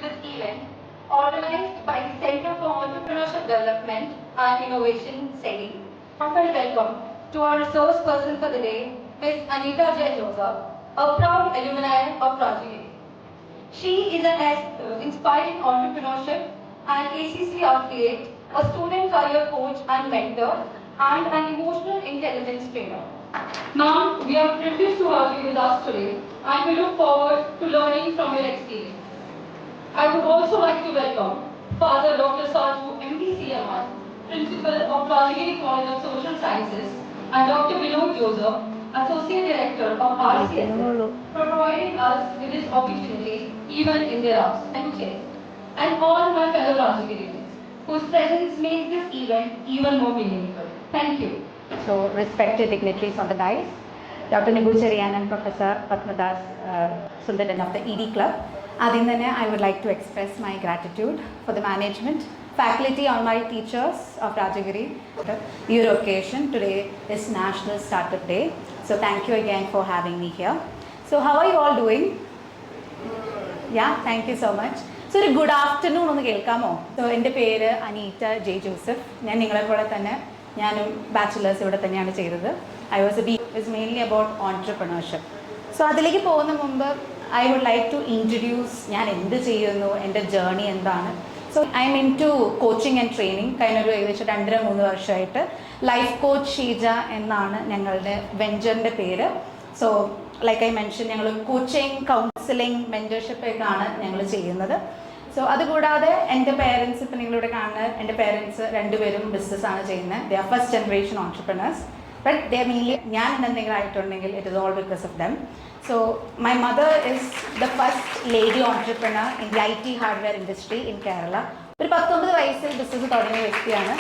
to this event organized by the Center for Entrepreneurship Development and Innovation, CEDI. Heartfelt welcome to our resource person for the day, Ms. Anita J. Joseph, a proud alumni of Rajagiri. She is an inspiring entrepreneurship and ACC affiliate, a student career coach and mentor, and an emotional intelligence trainer. Ma'am, we are privileged to have you with us today, and we look forward to learning from your experience. I would also like to welcome Father Dr. Saju MDCMR, Principal of Rajagiri College of Social Sciences, and Dr. Vinod Joseph, Associate Director of RCSS, for providing us with this opportunity even in their absence. And all my fellow Rajagirians, whose presence makes this event even more meaningful. Thank you. So, respected dignitaries on the dais, Dr. Nibu Cherian and Professor Padmadas Sundaran of the ED Club. Adindane, I would like to express my gratitude for the management, faculty, all my teachers of Rajagiri. Your occasion today is National Startup Day. So, thank you again for having me here. So, how are you all doing? Yeah, thank you so much. So, ഒരു good afternoon ഒന്ന് കേൾക്കാമോ? So എൻ്റെ പേര് Aneeta J Joseph. ഞാൻ നിങ്ങളെപ്പോലെ തന്നെ ഞാനും bachelors ഇവിടെ തന്നെയാണ് ചെയ്തത്. I was is mainly about entrepreneurship. So അതിലേക്ക് പോകുന്ന മുമ്പ് I would like to introduce ഞാൻ എന്ത് ചെയ്യുന്നു, എൻ്റെ ജേർണി എന്താണ്. So I am into coaching and training. കഴിഞ്ഞൊരു ഏകദേശം 2-3 വർഷമായിട്ട് ലൈഫ് കോച്ച് ഷീജ എന്നാണ് ഞങ്ങളുടെ വെഞ്ചറിൻ്റെ പേര്. സോ ലൈക്ക് ഐ മെൻഷൻ, ഞങ്ങൾ കോച്ചിങ്, കൗൺസിലിംഗ്, മെൻറ്റർഷിപ്പൊക്കെയാണ് ഞങ്ങൾ ചെയ്യുന്നത്. സോ അതുകൂടാതെ എൻ്റെ പേരൻസ്, ഇപ്പം നിങ്ങളിവിടെ കാണുന്ന എൻ്റെ പേരൻസ് രണ്ടുപേരും ബിസിനസ്സാണ് ചെയ്യുന്നത്. They are first generation entrepreneurs. But they mainly ഞാൻ എന്തെങ്കിലും ആയിട്ടുണ്ടെങ്കിൽ it is all because of them. So my mother is the first lady entrepreneur in the IT hardware industry in Kerala. ഒരു 19 വയസ്സിൽ ബിസിനസ് തുടങ്ങിയ വ്യക്തിയാണ്.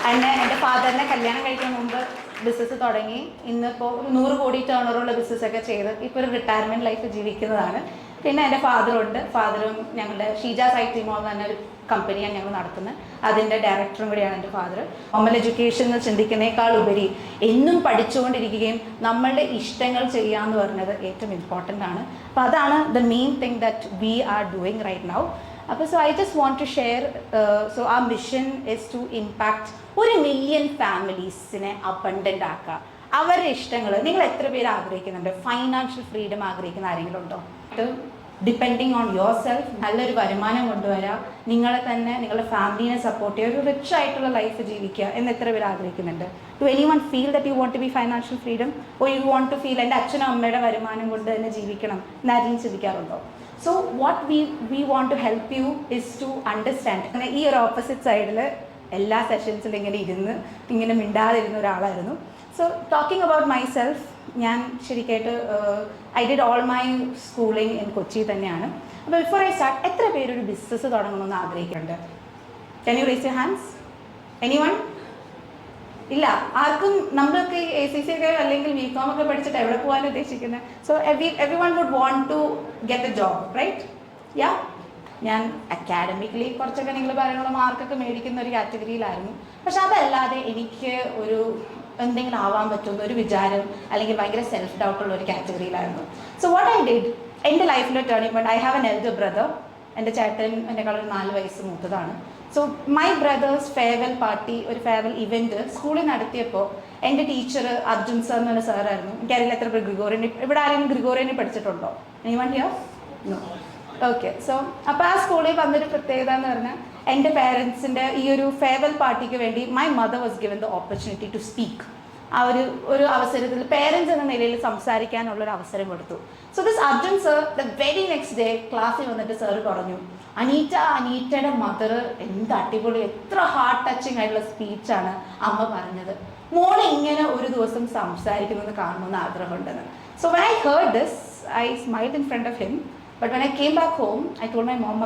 എൻ്റെ ഫാദറിനെ കല്യാണം കഴിക്കുന്ന മുമ്പ് ബിസിനസ് തുടങ്ങി ഇന്നിപ്പോൾ 100 കോടി ടേൺ ഓവറുള്ള ബിസിനസ്സൊക്കെ ചെയ്ത് ഇപ്പോൾ ഒരു റിട്ടയർമെൻറ്റ് ലൈഫ് ജീവിക്കുന്നതാണ്. പിന്നെ എൻ്റെ ഫാദറും ഞങ്ങളുടെ ഷീജാസ് IT മോൾ തന്നെ ഒരു കമ്പനിയാണ് ഞങ്ങൾ നടത്തുന്നത്. അതിൻ്റെ ഡയറക്ടറും കൂടിയാണ് എൻ്റെ ഫാദർ. നോർമൽ എഡ്യൂക്കേഷൻ എന്ന് ചിന്തിക്കുന്നതിനേക്കാൾ ഉപരി എന്നും പഠിച്ചുകൊണ്ടിരിക്കുകയും നമ്മളുടെ ഇഷ്ടങ്ങൾ ചെയ്യുക എന്ന് പറഞ്ഞത് ഏറ്റവും ഇമ്പോർട്ടൻ്റ് ആണ്. അപ്പോൾ അതാണ് the main thing that we are doing right now. അപ്പോൾ so I just want to share, so ആ mission is to impact 1 million ഫാമിലീസിനെ അബണ്ടൻ്റ് ആക്കുക. അവരുടെ ഇഷ്ടങ്ങൾ നിങ്ങൾ എത്ര പേര് ആഗ്രഹിക്കുന്നുണ്ട്? ഫൈനാൻഷ്യൽ ഫ്രീഡം ആഗ്രഹിക്കുന്ന ആരെങ്കിലും ഉണ്ടോ? ഡിപ്പെൻഡിങ് ഓൺ യുവർ സെൽഫ്, നല്ലൊരു വരുമാനം കൊണ്ടുവരിക, നിങ്ങളെ തന്നെ നിങ്ങളുടെ ഫാമിലീനെ സപ്പോർട്ട് ചെയ്യുക, ഒരു റിച്ച് ആയിട്ടുള്ള ലൈഫ് ജീവിക്കുക എന്ന് എത്ര പേര് ആഗ്രഹിക്കുന്നുണ്ട്? Do anyone feel that you want to be financial freedom, or you want to feel എൻ്റെ അച്ഛനും അമ്മയുടെ വരുമാനം കൊണ്ട് തന്നെ ജീവിക്കണം എന്നാരെങ്കിലും ചിന്തിക്കാറുണ്ടോ? So what we want to help you is to understand. അങ്ങനെ ഈ ഒരു ഓപ്പോസിറ്റ് സൈഡിൽ എല്ലാ സെഷൻസിലും ഇങ്ങനെ മിണ്ടാതിരുന്ന ഒരാളായിരുന്നു. So talking about myself, ഞാൻ ശരിക്കായിട്ട് I did all my schooling in Kochi തന്നെയാണ്. അപ്പോൾ ബിഫോർ ഐ സ്റ്റാർട്ട്, എത്ര പേരൊരു ബിസിനസ് തുടങ്ങണമെന്ന് ആഗ്രഹിക്കുന്നുണ്ട്? Can you raise your hands? Anyone? ഇല്ല, ആർക്കും. നമ്മളൊക്കെ ACC ഒക്കെ അല്ലെങ്കിൽ BCom ഒക്കെ പഠിച്ചിട്ട് എവിടെ പോകാൻ ഉദ്ദേശിക്കുന്നത്? So everyone would want to get a job, right? Yeah, ഞാൻ അക്കാഡമിക്കലി കുറച്ചൊക്കെ നിങ്ങൾ പറയുന്ന മാർക്കൊക്കെ മേടിക്കുന്ന ഒരു കാറ്റഗറിയിലായിരുന്നു. പക്ഷെ അതല്ലാതെ എനിക്ക് ഒരു എന്തെങ്കിലും ആവാൻ പറ്റുന്ന ഒരു വിചാരം അല്ലെങ്കിൽ ഭയങ്കര സെൽഫ് ഡൗട്ടുള്ള ഒരു കാറ്റഗറിയിലായിരുന്നു. സോ വാട്ട് ഐ ഡിഡ്, എൻ്റെ ലൈഫിലെ turning point, I have an elder brother. എൻ്റെ ചേട്ടൻ എന്നെക്കാൾ ഒരു 4 വയസ്സ് മൂത്തതാണ്. So my brother's farewell party, ഒരു ഫെയർവെൽ ഇവൻറ്റ് സ്കൂളിൽ നടത്തിയപ്പോൾ എൻ്റെ ടീച്ചർ അർജുൻ സർ എന്ന് പറഞ്ഞ സാറായിരുന്നു. എനിക്കറിയില്ല എത്ര പേർ ഗ്രിഗോറിയൻ, ഇവിടെ ആരെങ്കിലും ഗ്രിഗോറിയനെ പഠിച്ചിട്ടുണ്ടോ? Anyone here? No. Okay. So അപ്പോൾ ആ സ്കൂളിൽ വന്നൊരു പ്രത്യേകത എന്ന് പറഞ്ഞാൽ, എൻ്റെ പേരൻസിൻ്റെ ഈ ഒരു ഫെയർവെൽ പാർട്ടിക്ക് വേണ്ടി my mother was given the opportunity to speak. ആ ഒരു അവസരത്തിൽ പേരൻസ് എന്ന നിലയിൽ സംസാരിക്കാനുള്ളൊരു അവസരം കൊടുത്തു. So this Arjun sir the very next day ക്ലാസ്സിൽ വന്നിട്ട് സാർ പറഞ്ഞു, അനീറ്റയുടെ മദർ എന്ത് അടിപൊളി, എത്ര ഹാർട്ട് ടച്ചിങ് ആയിട്ടുള്ള സ്പീച്ചാണ് അമ്മ പറഞ്ഞത്, മോളെ ഇങ്ങനെ ഒരു ദിവസം സംസാരിക്കുന്നത് കാണണമെന്ന് ആഗ്രഹമുണ്ടെന്ന്. So when I heard this, I smiled in front of him. But when I came back home, I told my mom,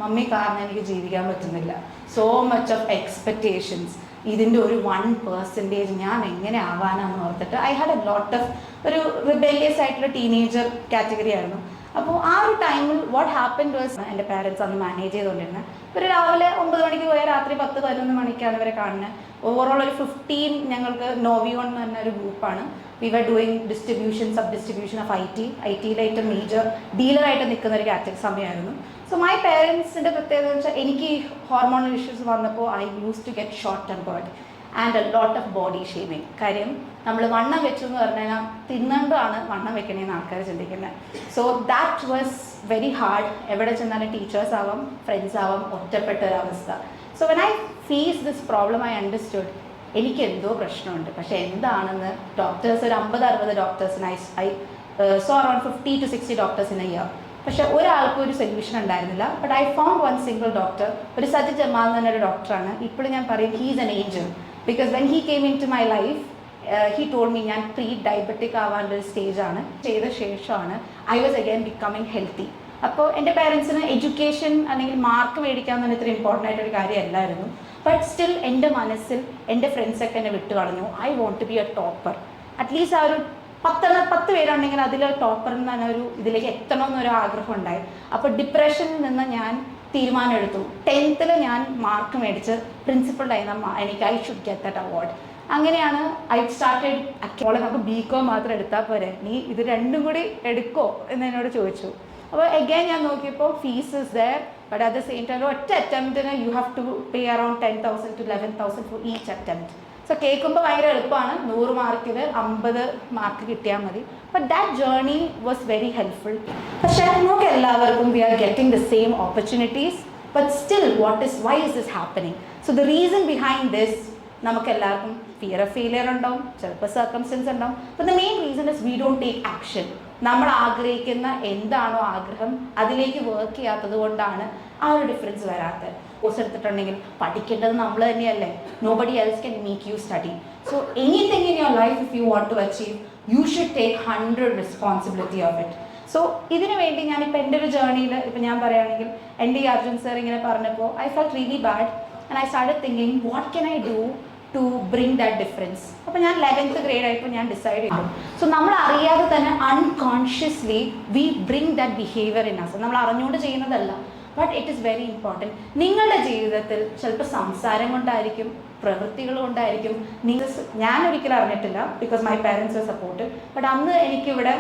mummy കാരണം എനിക്ക് ജീവിക്കാൻ പറ്റുന്നില്ല. സോ മച്ച് ഓഫ് എക്സ്പെക്റ്റേഷൻസ്, ഇതിൻ്റെ ഒരു 1% ഞാൻ എങ്ങനെ ആവാനാന്ന് ഓർത്തിട്ട് I had A lot of ഒരു റിബേലിയസ് ആയിട്ടുള്ള ടീനേജർ കാറ്റഗറി ആയിരുന്നു. അപ്പോൾ ആ ഒരു ടൈമിൽ വാട്ട് ഹാപ്പൻ വാസ് എൻ്റെ പാരൻസ് അന്ന് മാനേജ് ചെയ്തുകൊണ്ടിരുന്നത്. ഇവർ രാവിലെ 9 മണിക്ക് പോയാൽ രാത്രി 10-11 മണിക്കാണ് ഇവരെ കാണുന്നത്. ഓവറോൾ ഒരു 15 ഞങ്ങൾക്ക് നോവിയോൺ എന്ന് പറഞ്ഞ ഒരു ഗ്രൂപ്പാണ്. We were doing distribution sub distribution of I ടിയിലായിട്ട് മേജർ ഡീലറായിട്ട് നിൽക്കുന്ന ഒരു കാറ്റഗറി സമയമായിരുന്നു. സോ മൈ പേരൻസിൻ്റെ പ്രത്യേകത എന്ന് വെച്ചാൽ എനിക്ക് ഹോർമോണൽ ഇഷ്യൂസ് വന്നപ്പോൾ I use to get short tempered and a lot of body shaming. കാര്യം നമ്മൾ വണ്ണം വെച്ചു എന്ന് പറഞ്ഞു കഴിഞ്ഞാൽ തിന്നണ്ടാണ് വണ്ണം വെക്കണേന്ന് ആൾക്കാർ ചിന്തിക്കുന്നത്. So that was very hard. എവിടെ ചെന്നാലും ടീച്ചേഴ്സ് ആവാം, ഫ്രണ്ട്സ് ആവാം, ഒറ്റപ്പെട്ട ഒരവസ്ഥ. So when I face this problem I understood എനിക്ക് എന്തോ പ്രശ്നമുണ്ട്. പക്ഷേ എന്താണെന്ന് ഡോക്ടേഴ്സ് ഒരു 50-60 ഡോക്ടേഴ്സിന് I saw around 50 to 60 doctors in a year. പക്ഷേ ഒരാൾക്കും ഒരു സൊല്യൂഷൻ ഉണ്ടായിരുന്നില്ല. But I found one single doctor. ഒരു സജിത് ജമാൽ എന്ന് പറഞ്ഞൊരു ഡോക്ടറാണ്. ഇപ്പോഴും ഞാൻ പറയും he's an angel. Because when he came into my life he told me ഞാൻ പ്രീ ഡയബറ്റിക് ആവാനുള്ള ഒരു സ്റ്റേജാണ്. ചെയ്ത ശേഷമാണ് I was again becoming healthy. അപ്പോൾ എൻ്റെ പേരൻസിന് എഡ്യൂക്കേഷൻ അല്ലെങ്കിൽ മാർക്ക് മേടിക്കാൻ തന്നെ ഇത്ര ഇമ്പോർട്ടൻ്റ് ആയിട്ടൊരു കാര്യമല്ലായിരുന്നു. ബട്ട് സ്റ്റിൽ എൻ്റെ മനസ്സിൽ എൻ്റെ ഫ്രണ്ട്സൊക്കെ എന്നെ വിട്ടു കളഞ്ഞു. I want to be a topper. At least ആ ഒരു 10 പേരുണ്ടെങ്കിൽ അതിൽ ടോപ്പർ എന്ന് പറഞ്ഞ ഒരു ഇതിലേക്ക് എത്തണമെന്നൊരു ആഗ്രഹം ഉണ്ടായി. അപ്പോൾ ഡിപ്രഷനിൽ നിന്ന് ഞാൻ തീരുമാനം എടുത്തു. 10th ഞാൻ മാർക്ക് മേടിച്ച് പ്രിൻസിപ്പൾഡായി എനിക്ക് I should get that award. അങ്ങനെയാണ് ഐ സ്റ്റാർട്ടഡ്. അപ്പോൾ നമുക്ക് BCom മാത്രം എടുത്താൽ പോരെ, നീ ഇത് രണ്ടും കൂടി എടുക്കോ എന്ന് എന്നോട് ചോദിച്ചു. അപ്പോൾ എഗൈൻ ഞാൻ നോക്കിയപ്പോൾ fees is there. But at the same time ഒറ്റ അറ്റംപ്റ്റിന് you have to pay around 10,000 to 11,000 for each attempt. So കേൾക്കുമ്പോൾ ഭയങ്കര എളുപ്പമാണ്. 100 മാർക്കിൽ 50 മാർക്ക് കിട്ടിയാൽ മതി. But that journey was very helpful. പക്ഷേ നമുക്ക് എല്ലാവർക്കും we are getting the same opportunities. But still why is this happening? So the reason behind this നമുക്ക് എല്ലാവർക്കും ഫിയർ ഓഫ് ഫെയിലിയർ ഉണ്ടാവും, ചിലപ്പോൾ സർക്കംസ്റ്റൻസ് ഉണ്ടാവും. But the main reason is we don't take action. നമ്മൾ ആഗ്രഹിക്കുന്ന എന്താണോ ആഗ്രഹം അതിലേക്ക് വർക്ക് ചെയ്യാത്തത് കൊണ്ടാണ് ആ ഒരു ഡിഫറൻസ് വരാത്തത്. കോഴ്സ് എടുത്തിട്ടുണ്ടെങ്കിൽ പഠിക്കേണ്ടത് നമ്മൾ തന്നെയല്ലേ. Nobody else can make you study. So anything in your life if you want to achieve you should take 100 responsibility of it. So ഇതിനു വേണ്ടി ഞാനിപ്പോൾ എൻ്റെ ഒരു ജേർണിയിൽ ഇപ്പം ഞാൻ പറയുകയാണെങ്കിൽ എൻ്റെ ഈ അർജുൻ സർ ഇങ്ങനെ പറഞ്ഞപ്പോൾ I felt really bad and I started thinking what can I do to bring that difference. അപ്പോൾ ഞാൻ 11th grade ആയപ്പോൾ ഞാൻ ഡിസൈഡ് ചെയ്തു. സോ നമ്മൾ അറിയാതെ തന്നെ unconsciously we bring that behaviour in us. നമ്മൾ അറിഞ്ഞുകൊണ്ട് ചെയ്യുന്നതല്ല, but it is very important. നിങ്ങളുടെ ജീവിതത്തിൽ ചിലപ്പോൾ സംസാരം കൊണ്ടായിരിക്കും, പ്രവൃത്തികൾ കൊണ്ടായിരിക്കും. ഞാൻ ഒരിക്കലും അറിഞ്ഞിട്ടില്ല because my parents R support. But അന്ന് എനിക്കിവിടെ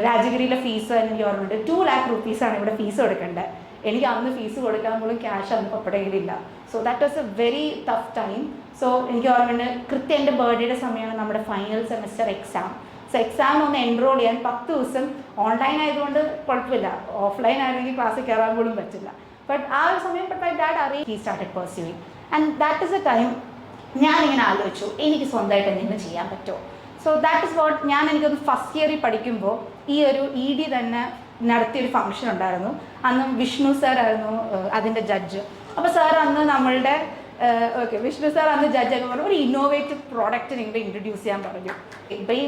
രാജഗിരിയിലെ ഫീസ് എനിക്ക് ഓർമ്മയുണ്ട്. 2 lakh rupees ഇവിടെ ഫീസ് കൊടുക്കേണ്ടത്. എനിക്ക് അന്ന് ഫീസ് കൊടുക്കാൻ പോലും ക്യാഷ് അന്ന് പപ്പടയിലില്ല. So that was a very tough time. So എനിക്ക് ഓർമ്മയുണ്ട് കൃത്യം എൻ്റെ ബർത്ത്ഡേയുടെ സമയമാണ് നമ്മുടെ final semester exam. So exam ഒന്ന് എൻറോൾ ചെയ്യാൻ 10 ദിവസം ഓൺലൈൻ ആയതുകൊണ്ട് കുഴപ്പമില്ല, ഓഫ്ലൈൻ ആയിരുന്നെങ്കിൽ ക്ലാസ്സിൽ കയറാൻ പോലും പറ്റില്ല. ബട്ട് ആ ഒരു സമയം but my dad he started pursuing and that is A time ഞാനിങ്ങനെ ആലോചിച്ചു എനിക്ക് സ്വന്തമായിട്ട് എന്തെങ്കിലും ചെയ്യാൻ പറ്റുമോ. സോ ദാറ്റ് ഇസ് വാട്ട് എനിക്കൊന്ന് ഫസ്റ്റ് ഇയറിൽ പഠിക്കുമ്പോൾ ഈ ഒരു ED തന്നെ നടത്തിയൊരു ഫംഗ്ഷൻ ഉണ്ടായിരുന്നു. അന്ന് വിഷ്ണു സാർ ആയിരുന്നു അതിൻ്റെ ജഡ്ജ്. അപ്പോൾ സാർ അന്ന് നമ്മളുടെ വിഷ്ണു സാർ അന്ന് ജഡ്ജൊക്കെ പറഞ്ഞു ഒരു ഇന്നോവേറ്റീവ് പ്രോഡക്റ്റ് നിങ്ങൾ ഇൻട്രൊഡ്യൂസ് ചെയ്യാൻ പറഞ്ഞു.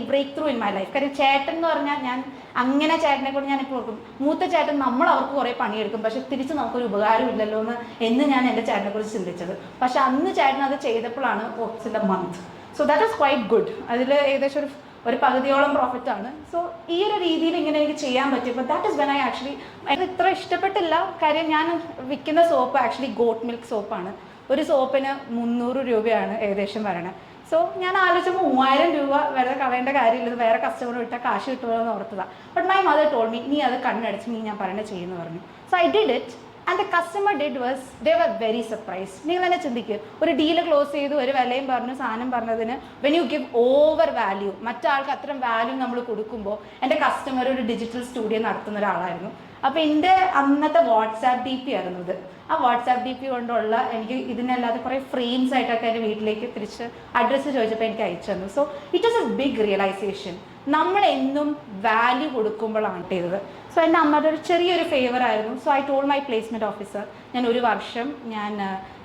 Breakthrough in my life. കാര്യം ചേട്ടൻ എന്ന് പറഞ്ഞാൽ ഞാൻ അങ്ങനെ ചേട്ടനെ കൊണ്ട് ഞാനിപ്പോൾ ഓർക്കും, മൂത്ത ചേട്ടൻ നമ്മൾ അവർക്ക് കുറേ പണിയെടുക്കും പക്ഷെ തിരിച്ച് നമുക്കൊരു ഉപകാരമില്ലല്ലോ എന്ന് ഞാൻ എൻ്റെ ചേട്ടനെക്കുറിച്ച് ചിന്തിച്ചത്. പക്ഷെ അന്ന് ചേട്ടൻ അത് ചെയ്തപ്പോഴാണ് ops in the month. So that was quite good. അതിൽ ഏകദേശം ഒരു പകുതിയോളം പ്രോഫിറ്റാണ്. സോ ഈ ഒരു രീതിയിൽ ഇങ്ങനെ എനിക്ക് ചെയ്യാൻ പറ്റിയപ്പോൾ that is when I actually എനിക്ക് ഇത്ര ഇഷ്ടപ്പെട്ടില്ല. കാര്യം ഞാൻ വിൽക്കുന്ന സോപ്പ് ആക്ച്വലി ഗോട്ട് മിൽക്ക് സോപ്പാണ്. ഒരു സോപ്പിന് 300 രൂപയാണ് ഏകദേശം വരണത്. സോ ഞാൻ ആലോചിച്ചപ്പോൾ 3000 രൂപ വെറുതെ കളയേണ്ട കാര്യമില്ല, വേറെ കസ്റ്റമർ വിട്ടാൽ കാശ് കിട്ടുമല്ലോ എന്ന് ഓർത്തതാണ്. But my mother told me നീ അത് കണ്ണടച്ച് നീ ഞാൻ പറയണ ചെയ്യുമെന്ന് പറഞ്ഞു. So I did it and the customer did was they were very surprise. നിങ്ങൾ തന്നെ ചിന്തിക്കുക, ഒരു ഡീല് ക്ലോസ് ചെയ്തു, ഒരു വിലയും പറഞ്ഞു, സാധനം പറഞ്ഞതിന് when you give over value, മറ്റാൾക്ക് അത്രയും വാല്യൂ നമ്മൾ കൊടുക്കുമ്പോൾ. എൻ്റെ കസ്റ്റമർ ഒരു ഡിജിറ്റൽ സ്റ്റുഡിയോ നടത്തുന്ന ഒരാളായിരുന്നു. അപ്പോൾ എൻ്റെ അന്നത്തെ വാട്സാപ്പ് DP ആയിരുന്നു ഇത്. ആ വാട്സാപ്പ് DP കൊണ്ടുള്ള എനിക്ക് ഇതിനല്ലാതെ കുറേ ഫ്രെയിംസ് ആയിട്ടൊക്കെ എൻ്റെ വീട്ടിലേക്ക് തിരിച്ച് അഡ്രസ്സ് ചോദിച്ചപ്പോൾ എനിക്ക് അയച്ചു തന്നു. So it was a big realisation. നമ്മളെന്നും വാല്യൂ കൊടുക്കുമ്പോഴാണ് ചെയ്തത്. സോ എൻ്റെ അമ്മയുടെ ഒരു ചെറിയൊരു ഫേവർ ആയിരുന്നു. So I told my placement officer ഞാൻ 1 വർഷം ഞാൻ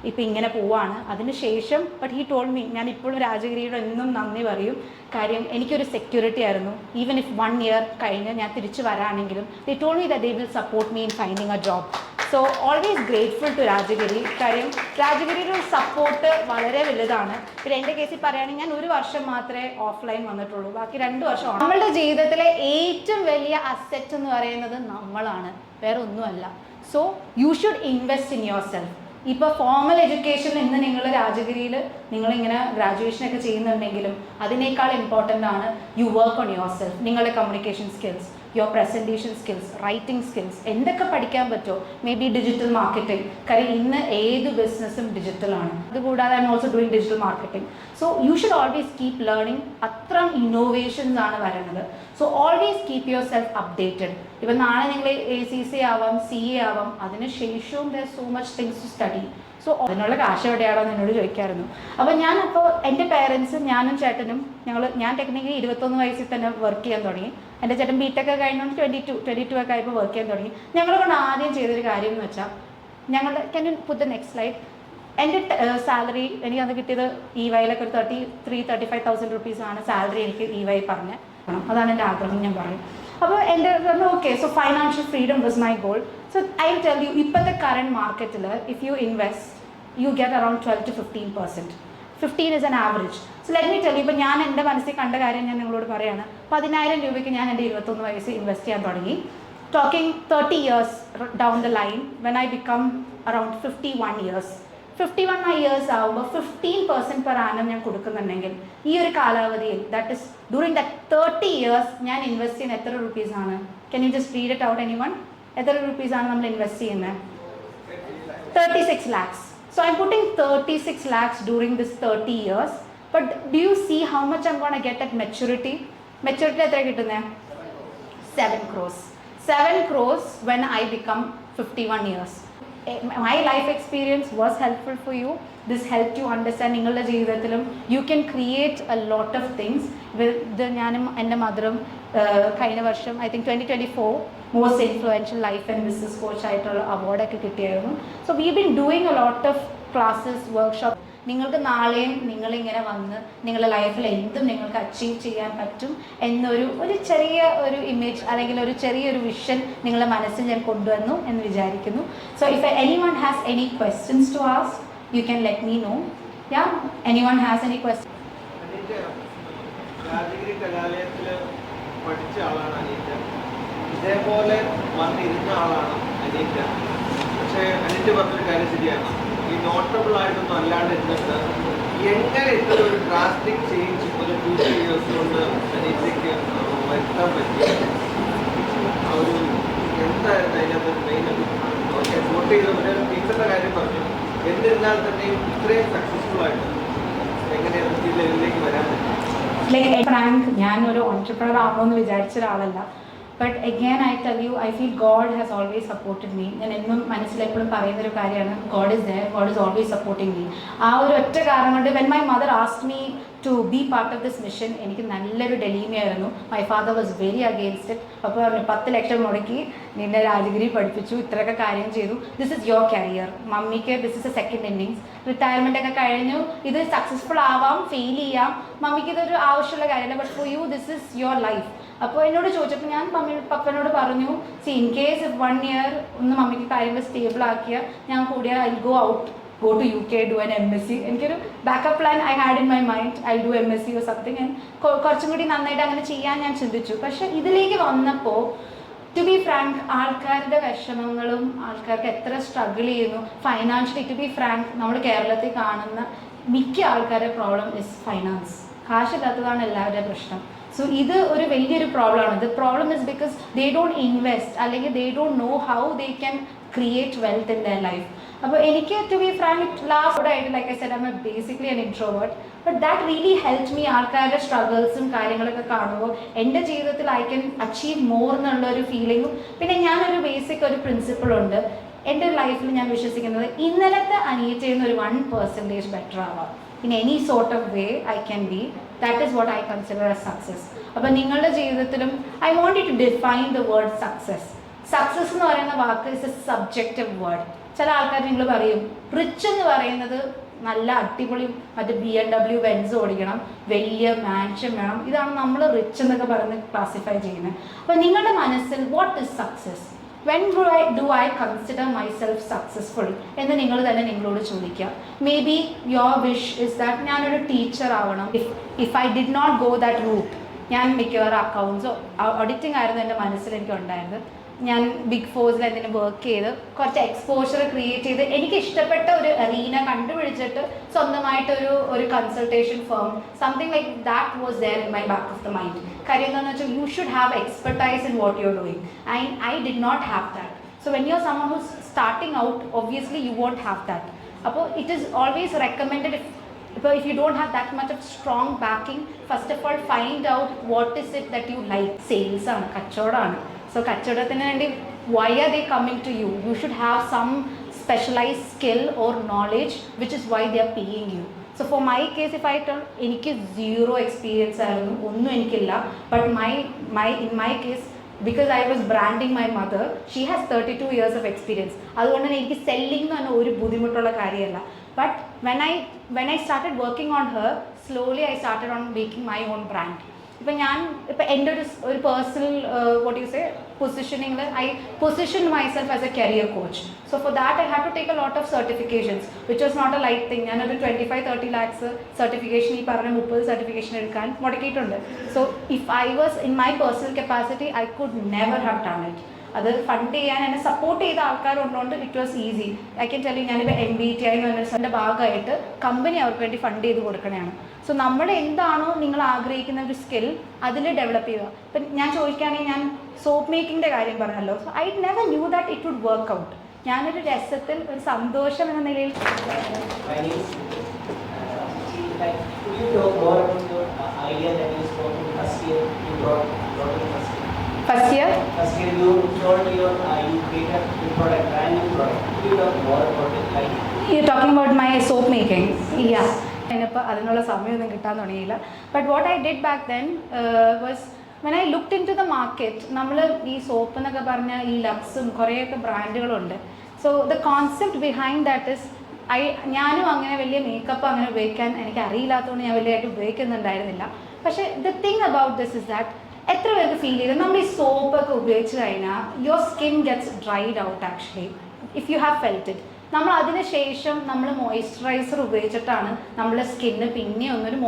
ഇപ്പോൾ ഇങ്ങനെ പോവാണ്. അതിനുശേഷം ബട്ട് ഹി ടോൾഡ് മീ ഞാൻ ഇപ്പോഴും രാജഗിരിയുടെ എന്നും നന്ദി പറയും. കാര്യം എനിക്കൊരു സെക്യൂരിറ്റി ആയിരുന്നു. ഈവൻ ഇഫ് 1 year കഴിഞ്ഞ് ഞാൻ തിരിച്ച് വരാണെങ്കിലും they told me that they will support me in finding a job. So always grateful to Rajagiri. കാര്യം രാജഗിരിയുടെ ഒരു സപ്പോർട്ട് വളരെ വലുതാണ്. പിന്നെ എൻ്റെ കേസിൽ പറയുകയാണെങ്കിൽ ഞാൻ 1 വർഷം മാത്രമേ ഓഫ്ലൈൻ വന്നിട്ടുള്ളൂ, ബാക്കി 2 വർഷമാണ്. നമ്മളുടെ ജീവിതത്തിലെ ഏറ്റവും വലിയ അസറ്റ് എന്ന് പറയുന്നത് നമ്മളാണ്, വേറെ ഒന്നുമല്ല. So you should invest in yourself. ഇപ്പോൾ ഫോർമൽ എഡ്യൂക്കേഷൻ ഇന്ന് നിങ്ങൾ രാജഗിരിയിൽ നിങ്ങളിങ്ങനെ ഗ്രാജുവേഷനൊക്കെ ചെയ്യുന്നുണ്ടെങ്കിലും അതിനേക്കാൾ ഇമ്പോർട്ടൻ്റ് ആണ് you work on yourself. നിങ്ങളുടെ communication skills, your presentation skills, writing skills, എന്തൊക്കെ പഠിക്കാൻ പറ്റുമോ. മേ ബി ഡിജിറ്റൽ മാർക്കറ്റിംഗ്, കാര്യം ഇന്ന് ഏത് ബിസിനസ്സും ഡിജിറ്റലാണ്. അതുകൂടാതെ I am also doing digital marketing. So you should always keep learning. അത്രയും ഇന്നോവേഷൻസ് ആണ് വരുന്നത്. So always keep yourself updated. ഇപ്പം നാളെ നിങ്ങൾ ACC ആവാം, CA ആവാം, അതിനുശേഷവും there so much things to study. So അതിനുള്ള കാശ് എവിടെയാണോ എന്നോട് ചോദിക്കായിരുന്നു. അപ്പോൾ ഞാനപ്പോൾ എൻ്റെ പേരൻസും ഞാനും ചേട്ടനും ഞാൻ ടെക്നിക്കലി 21 വയസ്സിൽ തന്നെ വർക്ക് ചെയ്യാൻ തുടങ്ങി. എൻ്റെ ചേട്ടൻ BTech കഴിഞ്ഞുകൊണ്ട് 22 ഒക്കെ ആയപ്പോൾ വർക്ക് ചെയ്യാൻ തുടങ്ങി. ഞങ്ങളെ കൊണ്ട് ആദ്യം ചെയ്തൊരു കാര്യം എന്ന് വെച്ചാൽ ഞങ്ങളുടെ can you put the next slide. എൻ്റെ സാലറി എനിക്ക് അന്ന് കിട്ടിയത് EYയിലൊക്കെ ഒരു 35,000 റുപ്പീസാണ് സാലറി എനിക്ക് EY പറഞ്ഞ്. അതാണ് എൻ്റെ ആഗ്രഹം, ഞാൻ പറയും. അപ്പോൾ എൻ്റെ okay, so financial freedom was my goal. So I tell U, ഇപ്പോഴത്തെ കറണ്ട് മാർക്കറ്റിൽ if you invest you get around 12 to 15%. 15 is an average. So let me tell you, ഇപ്പോൾ ഞാൻ എൻ്റെ മനസ്സിൽ കണ്ട കാര്യം ഞാൻ നിങ്ങളോട് പറയുകയാണ്. 10,000 രൂപയ്ക്ക് ഞാൻ എൻ്റെ 21 വയസ്സ് ഇൻവെസ്റ്റ് ചെയ്യാൻ തുടങ്ങി. Talking 30 years down the line, when I become around 51 years. 51 years ആവുമ്പോൾ 15% per annum ഞാൻ കൊടുക്കുന്നുണ്ടെങ്കിൽ ഈ ഒരു കാലാവധിയിൽ, that is during that 30 years ഞാൻ ഇൻവെസ്റ്റ് ചെയ്യുന്ന എത്ര റുപ്പീസാണ്? Can you just read it out anyone? എത്ര റുപ്പീസാണ് നമ്മൾ ഇൻവെസ്റ്റ് ചെയ്യുന്നത്? 36 lakhs. So I'm putting 36 lakhs during this 30 years. But do you see how much I'm going to get at maturity? Maturity എത്ര കിട്ടുന്നത്? 7 crores. 7 crores when I become 51 years. My life experience was helpful for you. This helped you understand നിങ്ങളുടെ ജീവിതത്തിലും you can create a lot of things. ഞാനും എൻ്റെ മദറും കഴിഞ്ഞ വർഷം I think 2024 most influential life and business coach ആയിട്ടുള്ള അവാർഡൊക്കെ കിട്ടിയായിരുന്നു. So we've been doing a lot of classes, workshops. നിങ്ങൾക്ക് നാളെയും നിങ്ങളിങ്ങനെ വന്ന് നിങ്ങളുടെ ലൈഫിൽ എന്തും നിങ്ങൾക്ക് അച്ചീവ് ചെയ്യാൻ പറ്റും എന്നൊരു ചെറിയ ഒരു ഇമേജ് അല്ലെങ്കിൽ ഒരു ചെറിയൊരു വിഷൻ നിങ്ങളുടെ മനസ്സിൽ ഞാൻ കൊണ്ടുവന്നു എന്ന് വിചാരിക്കുന്നു. So if anyone has any questions to ask, you can let me know. Yeah, anyone has any questions? Rajagiri കലാലയത്തിൽ പഠിച്ച ആളാണ് അനീറ്റ. ഇതേപോലെ വന്നിരുന്ന ആളാണ് അനീറ്റ. പക്ഷേ അനീറ്റ പറഞ്ഞൊരു കാര്യം ശരിയാണ്, ഈ നോട്ടബിൾ ആയിട്ടൊന്നും അല്ലാണ്ട് ഇരുന്നിട്ട് എങ്ങനെ ഇത്ര ഒരു ഡ്രാസ്റ്റിക് ചേഞ്ച് ഒരു 2 years കൊണ്ട് അനീറ്റയ്ക്ക് വരുത്താൻ പറ്റി? ആ ഒരു എന്തായിരുന്നു അതിനകത്ത് മെയിൻ? ഓക്കെ, വോട്ട് ചെയ്തവര് ടീച്ചറുടെ കാര്യം പറഞ്ഞു. എന്നിരുന്നാൽ തന്നെയും ഇത്രയും സക്സസ്ഫുൾ ആയിട്ട് എങ്ങനെയാണ് ഈ ലെവലിലേക്ക് വരാൻ പറ്റും? ലൈക്ക് ഫ്രാങ്ക്, ഞാനൊരു ഓൺട്രപ്രണർ ആവണമെന്ന് വിചാരിച്ച ഒരാളല്ല. But again I tell you, I feel God has always supported me. ഞാൻ എന്നും മനസ്സിലെപ്പോഴും പറയുന്നൊരു കാര്യമാണ്, God is there, God is always supporting me. ആ ഒരു ഒറ്റ കാരണം കൊണ്ട് when my mother asked me to be part of this mission, എനിക്ക് നല്ലൊരു ഡെലീമയായിരുന്നു. My father was very against it. അപ്പോൾ പറഞ്ഞു 10 ലക്ഷം മുടക്കി നിന്നെ രാജഗിരി പഠിപ്പിച്ചു, ഇത്രയൊക്കെ കാര്യം ചെയ്തു, ദിസ് ഇസ് യുവർ കരിയർ. മമ്മിക്ക് this is A second innings, retirement ഒക്കെ കഴിഞ്ഞു, ഇത് സക്സസ്ഫുൾ ആവാം, ഫെയിൽ ചെയ്യാം, മമ്മിക്ക് ഇതൊരു ആവശ്യമുള്ള കാര്യമല്ല, but for you this is your life. അപ്പോൾ എന്നോട് ചോദിച്ചപ്പോൾ ഞാൻ പപ്പനോട് പറഞ്ഞു, ഇൻ കേസ് ഇഫ് 1 year ഒന്ന് മമ്മിക്ക് കാര്യങ്ങൾ സ്റ്റേബിൾ ആക്കിയാൽ ഞാൻ കൂടിയാൽ I go to UK, do an MSc. എനിക്കൊരു backup plan I had in my mind, I do MSc or something. ഞാൻ കുറച്ചും കൂടി നന്നായിട്ട് അങ്ങനെ ചെയ്യാൻ ഞാൻ ചിന്തിച്ചു. പക്ഷേ ഇതിലേക്ക് വന്നപ്പോൾ ടു ബി ഫ്രാങ്ക്, ആൾക്കാരുടെ വിഷമങ്ങളും ആൾക്കാർക്ക് എത്ര സ്ട്രഗിൾ ചെയ്യുന്നു ഫൈനാൻഷ്യലി. ടു ബി ഫ്രാങ്ക്, നമ്മൾ കേരളത്തിൽ കാണുന്ന മിക്ക ആൾക്കാരുടെ പ്രോബ്ലം ഇസ് ഫൈനാൻസ്. കാശില്ലാത്തതാണ് എല്ലാവരുടെയും പ്രശ്നം. സോ ഇത് ഒരു വലിയൊരു പ്രോബ്ലമാണ്. The problem is because they don't invest, അല്ലെങ്കിൽ they don't know how they can create wealth in their life. അപ്പോൾ എനിക്ക് ടു ബി ഫ്രാങ്ക് ലാസ്റ്റ് ആയിട്ട്, like I said, I am basically an introvert, but that really help me. ആൾക്കാരുടെ സ്ട്രഗിൾസും കാര്യങ്ങളൊക്കെ കാണുമ്പോൾ എൻ്റെ ജീവിതത്തിൽ ഐ ക്യാൻ അച്ചീവ് മോർ എന്നുള്ളൊരു ഫീലിങ്ങും. പിന്നെ ഞാനൊരു ബേസിക് ഒരു പ്രിൻസിപ്പിളുണ്ട് എൻ്റെ ലൈഫിൽ, ഞാൻ വിശ്വസിക്കുന്നത് ഇന്നലത്തെ അനീറ്റയിൽ നിന്ന് ഒരു 1% ബെറ്റർ ആവാം. In any sort of way I can be. That is what I consider a success. അപ്പോൾ നിങ്ങളുടെ ജീവിതത്തിലും I want you to define the word success. Success എന്ന് പറയുന്ന വാക്ക് ഇസ് എ സബ്ജക്റ്റീവ് വേർഡ്. ചില ആൾക്കാർ നിങ്ങൾ പറയും റിച്ച് എന്ന് പറയുന്നത് നല്ല അടിപൊളി മറ്റേ BMW ബെൻസ് ഓടിക്കണം, വലിയ മാൻഷൻ വേണം, ഇതാണ് നമ്മൾ റിച്ച് എന്നൊക്കെ പറഞ്ഞ് ക്ലാസിഫൈ ചെയ്യുന്നത്. അപ്പോൾ നിങ്ങളുടെ മനസ്സിൽ what is success? when do I consider myself successful എന്ന് നിങ്ങൾ തന്നെ നിങ്ങളോട് ചോദിക്കുക. Maybe your wish is that ഞാനൊരു ടീച്ചർ ആവണം. If I did not go that route, ഞാൻ മിക്കവാറും അക്കൗണ്ട്സോ ഓഡിറ്റിംഗ് ആയിരുന്നു എൻ്റെ മനസ്സിൽ എനിക്ക് ഉണ്ടായിരുന്നത്. ഞാൻ ബിഗ് ഫോഴ്സിൽ എന്തിനും വർക്ക് ചെയ്ത് കുറച്ച് എക്സ്പോഷർ ക്രിയേറ്റ് ചെയ്ത് എനിക്ക് ഇഷ്ടപ്പെട്ട ഒരു അറീന കണ്ടുപിടിച്ചിട്ട് സ്വന്തമായിട്ടൊരു consultation firm something like that was there in my back of the mind. കാര്യം എന്താണെന്ന് വെച്ചാൽ you should have expertise in what you are doing and I did not have that. So when you are someone who's starting out obviously you won't have that. അപ്പോൾ it is always recommended if you don't have that much of strong backing, first of all find out what is it that you like. Sales ആണ്, കച്ചവടമാണ്. So കച്ചവടത്തിന് വേണ്ടി why are they coming to you? You should have some specialized skill or knowledge which is why they are paying you. So for my case, if I tell എനിക്ക് zero experience ആയിരുന്നു, ഒന്നും എനിക്കില്ല, but in my case because I was branding my mother, she has 32 years of experience. അതുകൊണ്ട് തന്നെ എനിക്ക് selling എന്ന് പറഞ്ഞാൽ ഒരു ബുദ്ധിമുട്ടുള്ള കാര്യമല്ല. But when I started working on her, slowly I started on making my own brand. ഇപ്പം എൻ്റെ ഒരു personal what you say പൊസിഷനിങ്ങിൽ I positioned myself as a career coach. So for that I had to take a lot of certifications, which was not a light thing. ഞാനൊരു 25-30 lakhs certification ഈ പറഞ്ഞ 30 certification എടുക്കാൻ മുടക്കിയിട്ടുണ്ട്. So if I was in my personal capacity, I could never have done it. അത് fund ചെയ്യാൻ എന്നെ support ചെയ്ത ആൾക്കാരുള്ളതുകൊണ്ട് it was easy. I can tell you, ഞാനിപ്പോൾ MBTI എന്ന് പറഞ്ഞ ഭാഗമായിട്ട് കമ്പനി അവർക്ക് വേണ്ടി ഫണ്ട് ചെയ്ത് കൊടുക്കണതാണ്. സോ നമ്മൾ എന്താണോ നിങ്ങൾ ആഗ്രഹിക്കുന്ന ഒരു സ്കിൽ അതിൽ ഡെവലപ്പ് ചെയ്യുക. ഇപ്പം ഞാൻ ചോദിക്കുകയാണെങ്കിൽ ഞാൻ സോപ്പ് മേക്കിങ്ങിൻ്റെ കാര്യം പറഞ്ഞല്ലോ. So I never knew that it would work out. ഞാനൊരു രസത്തിൽ ഒരു സന്തോഷം എന്ന നിലയിൽ First year you told you created a product, brand new product. Could you talk more about it? Like you're talking about my soap making. Yeah. അതിനിപ്പോൾ അതിനുള്ള സമയമൊന്നും കിട്ടാൻ തുടങ്ങിയില്ല. But what I did back then was when I looked into the market. നമ്മൾ ഈ soap എന്നൊക്കെ പറഞ്ഞാൽ ഈ ലക്സും കുറേയൊക്കെ ബ്രാൻഡുകളുണ്ട്. So the concept behind that is ഞാനും അങ്ങനെ വലിയ മേക്കപ്പ് അങ്ങനെ ഉപയോഗിക്കാൻ എനിക്ക് അറിയില്ലാത്തതുകൊണ്ട് ഞാൻ വലിയതായിട്ട് ഉപയോഗിക്കുന്നുണ്ടായിരുന്നില്ല. പക്ഷേ the thing about this is that എത്ര പേർക്ക് ഫീൽ ചെയ്ത് നമ്മൾ ഈ സോപ്പൊക്കെ ഉപയോഗിച്ച് കഴിഞ്ഞാൽ your skin gets dried out actually if you have felt it. നമ്മൾ അതിന് ശേഷം നമ്മൾ മോയ്സ്ചറൈസർ ഉപയോഗിച്ചിട്ടാണ് നമ്മുടെ സ്കിന്ന് പിന്നെ ഒന്നൊരു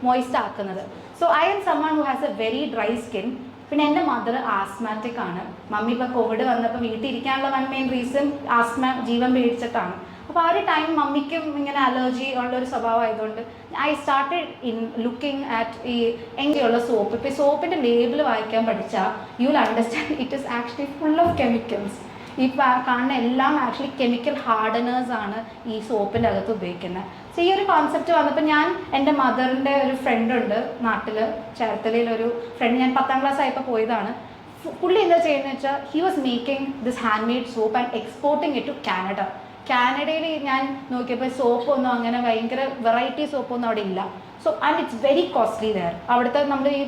മോയിസ്റ്റ് ആക്കുന്നത്. So I am someone who has a very dry skin. പിന്നെ എൻ്റെ മദർ ആസ്മാറ്റിക് ആണ്. മമ്മി ഇപ്പോൾ കോവിഡ് വന്നപ്പോൾ വീട്ടിൽ ഇരിക്കാനുള്ള വൺ മെയിൻ റീസൺ ആസ്മ ജീവൻ പേടിച്ചിട്ടാണ്. അപ്പോൾ ആ ഒരു ടൈം മമ്മിക്കും ഇങ്ങനെ അലർജി ഉള്ളൊരു സ്വഭാവം ആയതുകൊണ്ട് I started in looking at ഈ എങ്ങനെയുള്ള സോപ്പ്. ഇപ്പോൾ ഈ സോപ്പിൻ്റെ ലേബിൾ വായിക്കാൻ പഠിച്ചാൽ you will understand it is actually full of chemicals. ഈ കാണുന്ന എല്ലാം ആക്ച്വലി കെമിക്കൽ ഹാർഡനേഴ്സ് ആണ് ഈ സോപ്പിൻ്റെ അകത്ത് ഉപയോഗിക്കുന്നത്. സോ ഈ ഒരു കോൺസെപ്റ്റ് വന്നപ്പോൾ ഞാൻ എൻ്റെ മദറിൻ്റെ ഒരു ഫ്രണ്ട് ഉണ്ട് നാട്ടിൽ, ചേർത്തലയിലൊരു ഫ്രണ്ട്, ഞാൻ 10ാം ക്ലാസ് ആയപ്പോൾ പോയതാണ്. പുള്ളി എന്താ ചെയ്യുന്നത് വെച്ചാൽ he was making this handmade soap and exporting it to Canada. കാനഡയിൽ ഞാൻ നോക്കിയപ്പോൾ സോപ്പൊന്നും അങ്ങനെ ഭയങ്കര വെറൈറ്റി സോപ്പൊന്നും അവിടെ ഇല്ല. So and it's very costly there. അവിടുത്തെ നമ്മൾ ഈ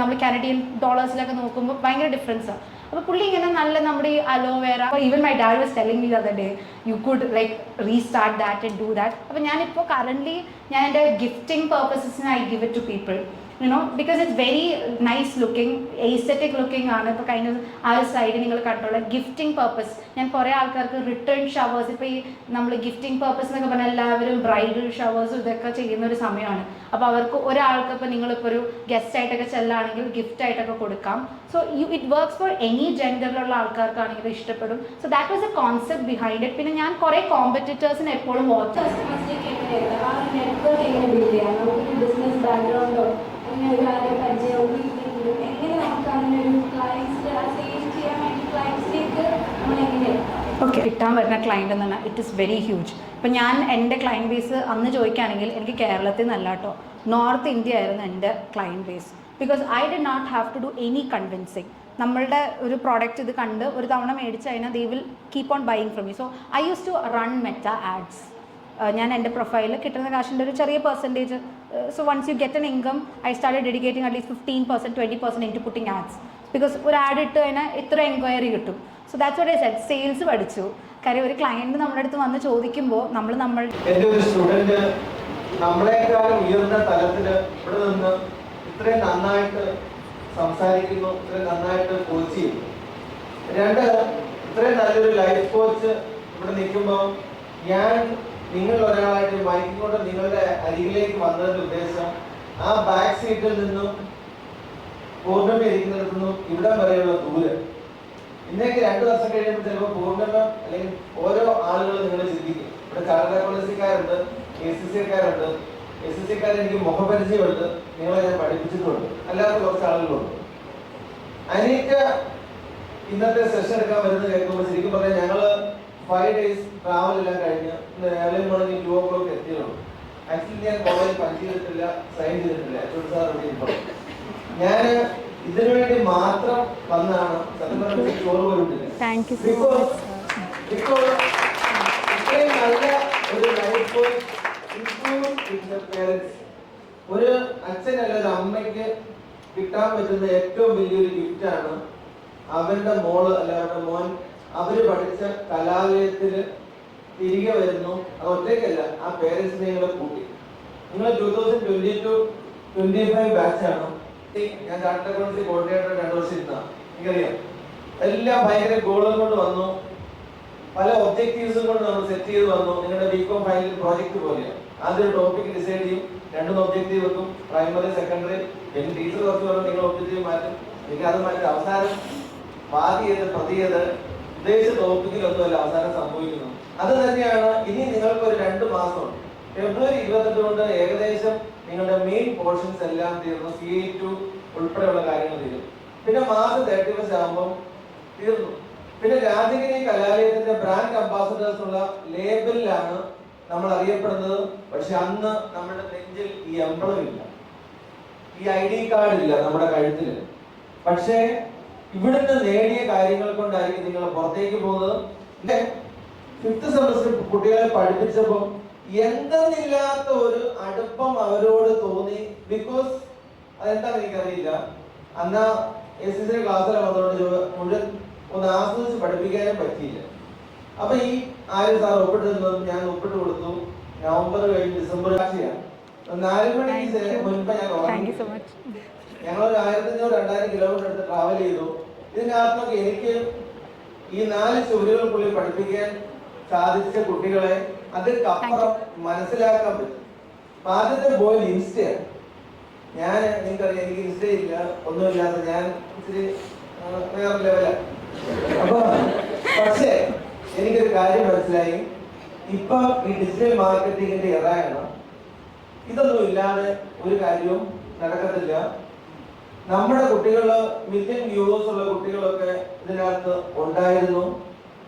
നമ്മൾ കാനഡിയൻ ഡോളേഴ്സിലൊക്കെ നോക്കുമ്പോൾ ഭയങ്കര ഡിഫറൻസാണ്. അപ്പോൾ പുള്ളി ഇങ്ങനെ നല്ല നമ്മുടെ ഈ aloe vera, even my dad was telling me the other day you could like restart that and do that. അപ്പോൾ ഞാനിപ്പോൾ കറൻ്റ്ലി ഞാൻ എൻ്റെ ഗിഫ്റ്റിംഗ് പർപ്പസസിന് I give it to people, you know, because it's very nice looking, aesthetic looking ആണ്. ഇപ്പോൾ കഴിഞ്ഞ ആ ഒരു സൈഡ് നിങ്ങൾ കണ്ടോളൂ, ഗിഫ്റ്റിംഗ് പർപ്പസ്. ഞാൻ കുറേ ആൾക്കാർക്ക് റിട്ടേൺ ഷവേഴ്സ്, ഇപ്പോൾ ഈ നമ്മൾ ഗിഫ്റ്റിംഗ് പർപ്പസ് എന്നൊക്കെ പറഞ്ഞാൽ എല്ലാവരും ബ്രൈഡൽ ഷവേഴ്സും ഇതൊക്കെ ചെയ്യുന്ന ഒരു സമയമാണ്. അപ്പോൾ അവർക്ക് ഒരാൾക്ക് ഇപ്പോൾ നിങ്ങളിപ്പോൾ ഒരു ഗസ്റ്റ് ആയിട്ടൊക്കെ ചെല്ലുകയാണെങ്കിൽ ഗിഫ്റ്റ് ആയിട്ടൊക്കെ കൊടുക്കാം. So it works for any ജെൻഡറിലുള്ള ആൾക്കാർക്കാണെങ്കിലും ഇഷ്ടപ്പെടും. So that was a concept behind it. പിന്നെ ഞാൻ കുറേ കോമ്പറ്റീറ്റേഴ്സിന് എപ്പോഴും വാച്ച് ബിസിനസ് ബാക്ക്ഗ്രൗണ്ടോ അങ്ങനെ ഒരു കാര്യം പരിചയമോ എങ്ങനെ നമുക്ക് അങ്ങനെ ഒരു ക്ലയൻസിൽ സെയിൽ ചെയ്യാൻ വേണ്ടി ക്ലയൻസിലേക്ക് നമ്മളെങ്ങനെയാണ് ഓക്കെ കിട്ടാൻ വരുന്ന ക്ലയൻറ്റ് എന്ന് പറഞ്ഞാൽ ഇറ്റ് ഇസ് വെരി ഹ്യൂജ്. ഇപ്പം ഞാൻ എൻ്റെ ക്ലയൻറ്റ് ബേസ് അന്ന് ചോദിക്കുകയാണെങ്കിൽ എനിക്ക് കേരളത്തിൽ നിന്നല്ല കേട്ടോ, നോർത്ത് ഇന്ത്യ ആയിരുന്നു എൻ്റെ client base. Because I did not have to do any convincing. നമ്മളുടെ ഒരു പ്രോഡക്റ്റ് ഇത് കണ്ട് ഒരു തവണ മേടിച്ച് കഴിഞ്ഞാൽ they will keep on buying from you. So I use to run Meta ads. ഞാൻ എൻ്റെ പ്രൊഫൈലിൽ കിട്ടുന്ന കാശിൻ്റെ ഒരു ചെറിയ percentage. So once you get an income I start dedicating at least 15%, 20% into putting ads. Because ഒരു ആഡ് ഇട്ട് കഴിഞ്ഞാൽ ഇത്ര എൻക്വയറി കിട്ടും. So that's what I said. Sales പഠിച്ചു. കാര്യം ഒരു ക്ലയൻറ്റ് നമ്മുടെ അടുത്ത് വന്ന് ചോദിക്കുമ്പോൾ നമ്മൾ എൻ്റെ ഒരു സ്റ്റുഡൻറ്റ് നമ്മളെക്കാളും ഉയർന്ന തലത്തിൽ ഇവിടെ നിന്ന് ഇത്രയും നന്നായിട്ട് സംസാരിക്കുന്നു, ഇത്രയും നന്നായിട്ട് കോച്ച് ചെയ്യുന്നു. രണ്ട്, ഇത്രയും നല്ലൊരു ലൈഫ് കോച്ച് ഇവിടെ നിൽക്കുമ്പോൾ ഞാൻ നിങ്ങൾ ഒരാളായിട്ട് മൈക്കിൽ കൊണ്ട് നിങ്ങളുടെ അരികിലേക്ക് വന്നതിന്റെ ഉദ്ദേശം ആ ബാക്ക് സീറ്റിൽ നിന്നും പൂർണ്ണിമ ഇരിക്കുന്നിടത്തു നിന്നും ഇവിടം വരെയുള്ള ദൂരം ഇന്നേക്ക് 2 വർഷം കഴിയുമ്പോൾ ചിലപ്പോൾ പൂർണ്ണിമ അല്ലെങ്കിൽ ഓരോ ആളുകളും നിങ്ങൾ ചിന്തിക്കും. ഇവിടെ ചാർട്ടേഡ് അക്കൗണ്ടൻസിക്കാരുണ്ട്, ACCക്കാരുണ്ട്. ACCക്കാർ എനിക്ക് മുഖപരിചയമുണ്ട്, നിങ്ങളെ ഞാൻ പഠിപ്പിച്ചിട്ടുണ്ട്, അല്ലാത്ത കുറച്ച് ആളുകളുണ്ട്. അനീറ്റ ഇന്നത്തെ സെഷൻ എടുക്കാൻ വരുന്നത് കേൾക്കുമ്പോൾ ശരിക്കും പറഞ്ഞാൽ ഞങ്ങള് 5 days ട്രാവൽ എല്ലാം കഴിഞ്ഞ് ഏർലി മോർണിംഗ് 2 o'clock എത്തിയുള്ളൂ. ആക്ച്വലി ഞാൻ കോളേജ് പഞ്ച് ചെയ്തിട്ടില്ല, സൈൻ ചെയ്തിട്ടില്ല. സാർ ഞാൻ ഇതിനു വേണ്ടി മാത്രം വന്നാണ്. സത്യം പറഞ്ഞാൽ ചോറ് പോലുമില്ല. ഇത്രയും നല്ല ഒരു ലൈഫ് കോച്ച് ഒരു അച്ഛനല്ല ഒരു അമ്മയ്ക്ക് കിട്ടാൻ പറ്റുന്ന ഏറ്റവും വലിയൊരു ഗിഫ്റ്റാണ് അവരുടെ മോള് അല്ല അവരുടെ മോൻ അവര് പഠിച്ച കലാലയത്തില് തിരികെ വരുന്നു. അത് ഒറ്റയ്ക്കല്ല, ആ പേരൻസിനെ കൂടെ കൂട്ടി. നിങ്ങൾ 2022-25 ബാച്ചാണ്. ഞാൻ ചാർട്ടേഡ് അക്കൗണ്ടൻസി കോർഡിനേറ്റർ 2 വർഷം ഇരുന്ന എനിക്കറിയാം. എല്ലാം ഭയങ്കര ഗോളുകൾ കൊണ്ട് വന്നു, പല ഒബ്ജക്റ്റീവ്സും കൊണ്ട് നമ്മൾ സെറ്റ് ചെയ്ത് വന്നു. നിങ്ങളുടെ BCom ഫൈനൽ പ്രോജക്ട് പോലെയാണ്. ആദ്യം ടോപ്പിക് ഡിസൈഡ് ചെയ്യും, 2 ഒബ്ജക്റ്റീവ് വെക്കും, പ്രൈമറി സെക്കൻഡറി. പിന്നെ ടീച്ചർ കുറച്ച് പറഞ്ഞു നിങ്ങൾ ഒബ്ജക്റ്റീവ് മാറ്റും, എനിക്ക് അത് മാറ്റി അവസാനം പാതി ചെയ്ത് പ്രതി ചെയ്ത് ഉദ്ദേശിച്ച ടോപ്പിക്കിലൊന്നുമല്ല അവസാനം സംഭവിക്കുന്നു. അത് തന്നെയാണ് ഇനി നിങ്ങൾക്ക് ഒരു 2 മാസം ഫെബ്രുവരി 28 കൊണ്ട് ഏകദേശം നിങ്ങളുടെ മെയിൻ പോർഷൻസ് എല്ലാം തീർന്നു. CA2 ഉൾപ്പെടെയുള്ള കാര്യങ്ങൾ തീരും. പിന്നെ മാസം 31 ആകുമ്പോൾ തീർന്നു. പിന്നെ രാജഗിരി കലാലയത്തിന്റെ ബ്രാൻഡ് അംബാസഡേഴ്സ് ഉള്ള ലേബലിലാണ് നമ്മൾ അറിയപ്പെടുന്നത്. പക്ഷെ അന്ന് നമ്മുടെ നെഞ്ചിൽ ഈ എംബ്ലം ഇല്ല, ഈ ID കാർഡ് ഇല്ല നമ്മുടെ കഴുത്തിൽ. പക്ഷേ ഇവിടുന്ന് നേടിയ കാര്യങ്ങൾ കൊണ്ടായിരിക്കും നിങ്ങൾ പുറത്തേക്ക് പോകുന്നത്. 5th സെമസ്റ്റർ കുട്ടികളെ പഠിപ്പിച്ചപ്പോൾ എന്തെന്നില്ലാത്ത ഒരു അടുപ്പം അവരോട് തോന്നി. ബിക്കോസ് അതെന്താണെന്ന് എനിക്കറിയില്ല. അന്ന് ACC ക്ലാസ്സിലെ വന്നതുകൊണ്ട് മുഴുവൻ ഒന്ന് ആസ്വദിച്ച് പഠിപ്പിക്കാനും പറ്റിയില്ല. അപ്പൊ ഈ ആര്യ സാർ ഒപ്പിട്ടിരുന്നത് ഞാൻ ഒപ്പിട്ട് കൊടുത്തു. നവംബർ കഴിഞ്ഞ് ഡിസംബർ 4 മണിക്ക് മുൻപ് ഞാൻ ഞങ്ങളൊരു 1500-2000 കിലോമീറ്റർ എടുത്ത് ട്രാവൽ ചെയ്തു. ഇതിനകത്തൊക്കെ എനിക്ക് ഈ 4 ചുവരുകൾക്കുള്ളിൽ പഠിപ്പിക്കാൻ സാധിച്ച കുട്ടികളെ അതിനപ്പുറം മനസ്സിലാക്കാൻ പറ്റും. അപ്പൊ ആദ്യത്തെ പോയിന്റ് ഇൻസ്റ്റയാണ്. ഞാൻ നിങ്ങൾക്കറിയാം, എനിക്ക് ഇൻസ്റ്റ ഇല്ല, ഒന്നുമില്ലാത്ത ഞാൻ ഇച്ചിരി വേറെ ലെവലാണ്. അപ്പൊ പക്ഷേ എനിക്കൊരു കാര്യം മനസ്സിലായി, ഇപ്പൊ ഈ ഡിജിറ്റൽ മാർക്കറ്റിംഗിന്റെ ഇറയാണ്. ഇതൊന്നും ഇല്ലാതെ ഒരു കാര്യവും നടക്കത്തില്ല. നമ്മുടെ കുട്ടികള് മില്യൺ വ്യൂവേഴ്സ് ഉള്ള കുട്ടികളൊക്കെ ഇതിനകത്ത് ഉണ്ടായിരുന്നു,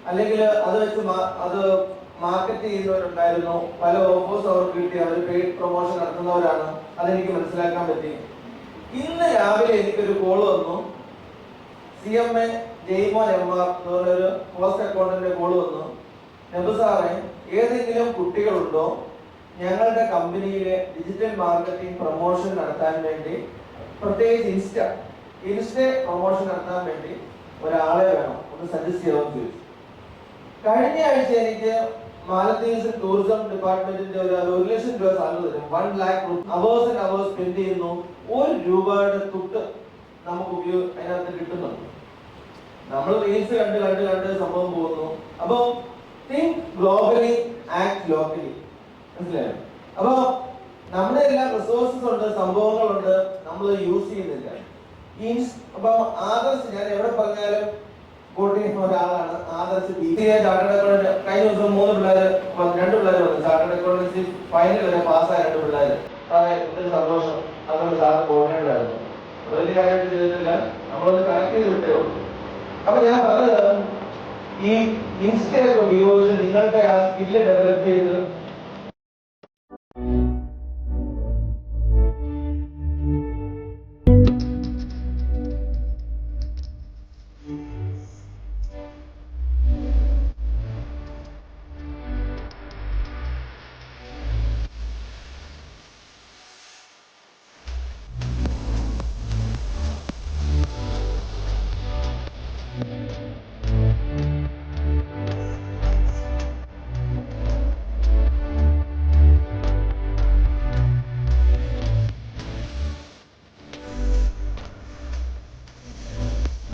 അല്ലെങ്കിൽ അത് വെച്ച് അത് മാർക്കറ്റ് ചെയ്യുന്നവരുണ്ടായിരുന്നു. പല ഓഫേഴ്സ് അവർക്ക് കിട്ടി, അവർ പെയ്ഡ് പ്രൊമോഷൻ നടത്തുന്നവരാണ്. അതെനിക്ക് മനസ്സിലാക്കാൻ പറ്റി. ഇന്ന് രാവിലെ എനിക്കൊരു കോൾ വന്നു. CMA ജയ്മോൻ MR എന്ന് പറഞ്ഞൊരു പോസ്റ്റ് അക്കൗണ്ടന്റിന്റെ കോൾ വന്നു. നെബു സാറേ, ഏതെങ്കിലും കുട്ടികളുണ്ടോ ഞങ്ങളുടെ കമ്പനിയിലെ ഡിജിറ്റൽ മാർക്കറ്റിംഗ് പ്രൊമോഷൻ നടത്താൻ വേണ്ടി, പ്രത്യേകിച്ച് ഇൻസ്റ്റ പ്രൊമോഷൻ നടത്താൻ വേണ്ടി ഒരാളെ വേണം, ഒന്ന് സജസ്റ്റ് ചെയ്യാമെന്ന് ചോദിച്ചു. കഴിഞ്ഞ ആഴ്ച എനിക്ക് മാലദ്വീപ്സ് ടൂറിസം ഡിപ്പാർട്ട്മെന്റിന്റെ ഒരു 1 ലക്ഷം രൂപ സാലറി തരും. 1 lakh hours and hours spend ചെയ്യുന്നു. 1 രൂപയുടെ തുട്ട് നമുക്ക് അതിനകത്ത് കിട്ടുന്നുണ്ട്. നമ്മൾ റീൽസ് കണ്ട് സംഭവം പോകുന്നു. അപ്പൊ തിങ്ക് ഗ്ലോബലി, ആക്ട് ലോക്കലി. മനസ്സിലായോ? അപ്പൊ നമ്മുടെ എല്ലാം റിസോഴ്സസ് ഉണ്ട്, സംഭവങ്ങളുണ്ട്, നമ്മൾ യൂസ് ചെയ്യുന്നില്ല. അപ്പൊ ആദർശ് ഞാൻ എവിടെ പറഞ്ഞാലും കോട്ടയം ഒരാളാണ്. Adarsh chartered accountant. കഴിഞ്ഞ ദിവസം 2 പിള്ളേര് വന്നു. ചാർട്ടേഡ് അക്കൗണ്ടൻസി ഫൈനൽ വരെ പാസ്സായ 2 പിള്ളേര്. ഒത്തിരി സന്തോഷം. അതുകൊണ്ട് സാറ് കോർഡിനേറ്റർ ആയിരുന്നു. വലിയ കാര്യമായിട്ട് ചെയ്തിട്ടില്ല, നമ്മളൊന്ന് കണക്ട് ചെയ്ത് വിട്ടേ ഉള്ളൂ. അപ്പൊ ഞാൻ പറഞ്ഞത്, ഈ ഇൻസ്റ്റയൊക്കെ ഉപയോഗിച്ച് നിങ്ങളുടെ ആ സ്കില്ല് ഡെവലപ്പ് ചെയ്ത്